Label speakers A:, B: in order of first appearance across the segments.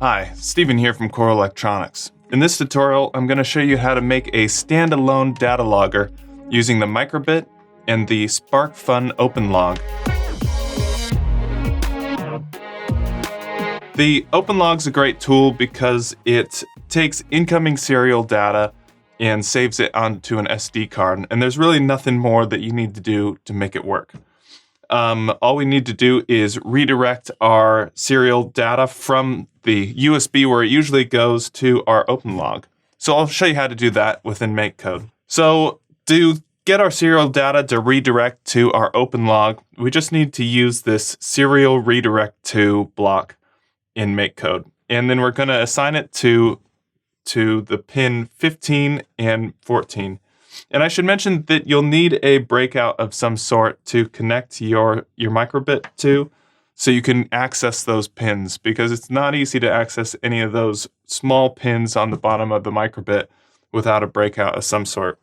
A: Hi, Stephen here from Core Electronics. In this tutorial, I'm going to show you how to make a standalone data logger using the microbit and the SparkFun OpenLog. The OpenLog is a great tool because it takes incoming serial data and saves it onto an SD card, and there's really nothing more that you need to do to make it work. All we need to do is redirect our serial data from the USB where it usually goes to our OpenLog. So I'll show you how to do that within MakeCode. So to get our serial data to redirect to our OpenLog, we just need to use this serial redirect to block in MakeCode. And then we're going to assign it to the pin 15 and 14. And I should mention that you'll need a breakout of some sort to connect your microbit to, so you can access those pins, because it's not easy to access any of those small pins on the bottom of the microbit without a breakout of some sort.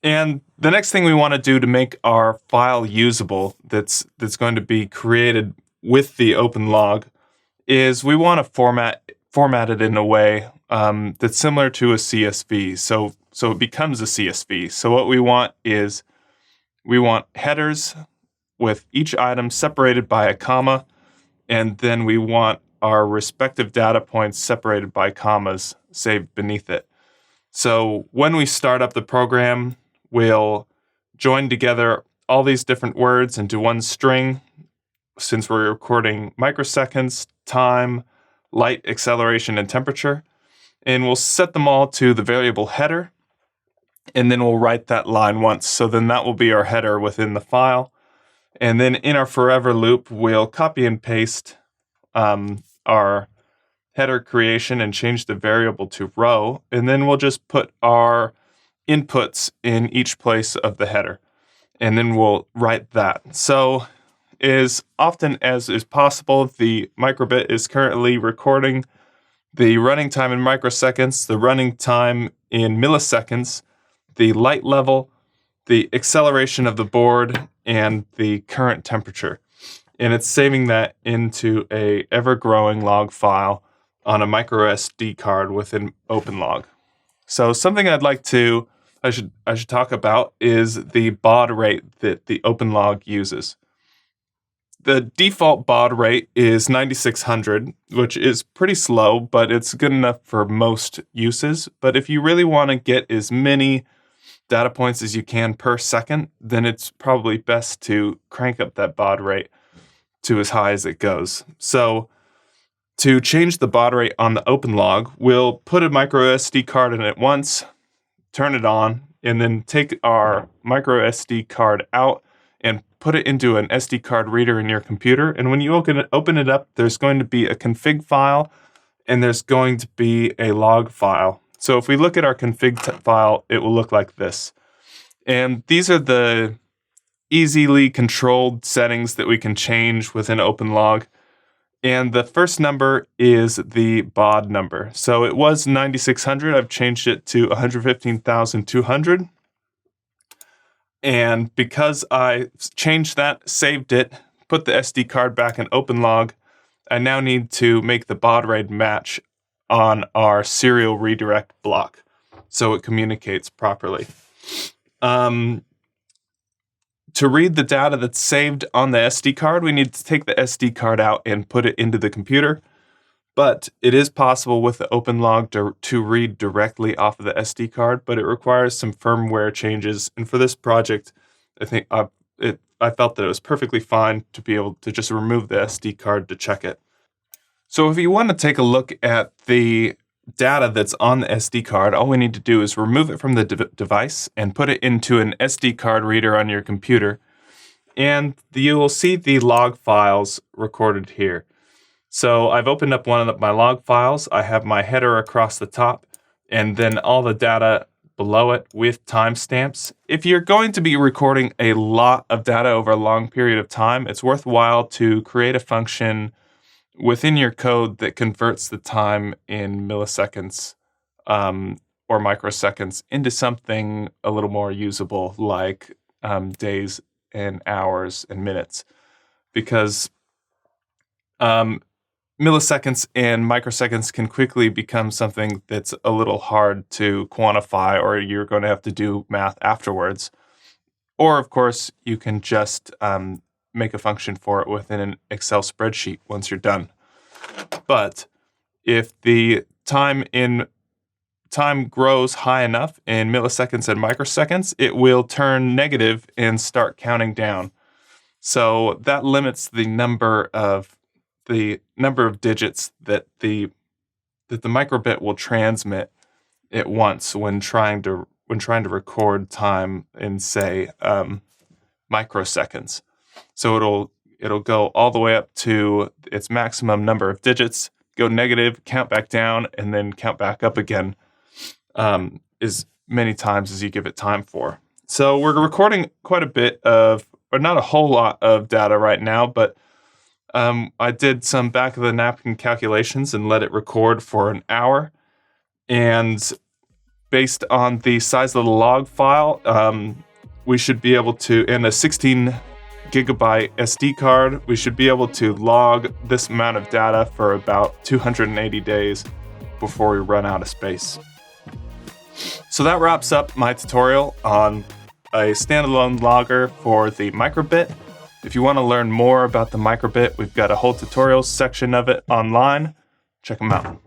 A: And the next thing we want to do to make our file usable that's going to be created with the OpenLog is we want to format it in a way that's similar to a CSV. So it becomes a CSV. So what we want is we want headers with each item separated by a comma, and then we want our respective data points separated by commas saved beneath it. So when we start up the program, we'll join together all these different words into one string, since we're recording microseconds, time, light, acceleration, and temperature. And we'll set them all to the variable header, and then we'll write that line once. So then that will be our header within the file. And then in our forever loop, we'll copy and paste our header creation and change the variable to row. And then we'll just put our inputs in each place of the header. And then we'll write that. So as often as is possible, the microbit is currently recording the running time in microseconds, the running time in milliseconds, the light level, the acceleration of the board, and the current temperature. And it's saving that into a ever-growing log file on a micro SD card within OpenLog. So something I should talk about is the baud rate that the OpenLog uses. The default baud rate is 9600, which is pretty slow, but it's good enough for most uses. But if you really want to get as many data points as you can per second, then it's probably best to crank up that baud rate to as high as it goes. So to change the baud rate on the OpenLog, we'll put a micro SD card in it once, turn it on, and then take our micro SD card out and put it into an SD card reader in your computer. And when you open it up, there's going to be a config file and there's going to be a log file. So if we look at our config file, it will look like this. And these are the easily controlled settings that we can change within OpenLog. And the first number is the baud number. So it was 9600. I've changed it to 115,200. And because I changed that, saved it, put the SD card back in OpenLog, I now need to make the baud rate match on our serial redirect block so it communicates properly. To read the data that's saved on the SD card, we need to take the SD card out and put it into the computer. But it is possible with the OpenLog to read directly off of the SD card, but it requires some firmware changes. And for this project, I think I felt that it was perfectly fine to be able to just remove the SD card to check it. So if you want to take a look at the data that's on the SD card, all we need to do is remove it from the device and put it into an SD card reader on your computer. And you will see the log files recorded here. So I've opened up one of my log files. I have my header across the top, and then all the data below it with timestamps. If you're going to be recording a lot of data over a long period of time, it's worthwhile to create a function within your code that converts the time in milliseconds or microseconds into something a little more usable, like days and hours and minutes. Because milliseconds and microseconds can quickly become something that's a little hard to quantify, or you're going to have to do math afterwards. Or, of course, you can just make a function for it within an Excel spreadsheet once you're done. But if the time grows high enough in milliseconds and microseconds, it will turn negative and start counting down. So that limits the number of digits that the microbit will transmit at once when trying to record time in, say, microseconds. So it'll go all the way up to its maximum number of digits, go negative, count back down, and then count back up again as many times as you give it time for. So we're recording quite a bit of, or not a whole lot of data right now, but I did some back of the napkin calculations and let it record for an hour. And based on the size of the log file, we should be able to, in a 16 gigabyte SD card, we should be able to log this amount of data for about 280 days before we run out of space. So that wraps up my tutorial on a standalone logger for the microbit. If you want to learn more about the microbit, we've got a whole tutorial section of it online. Check them out.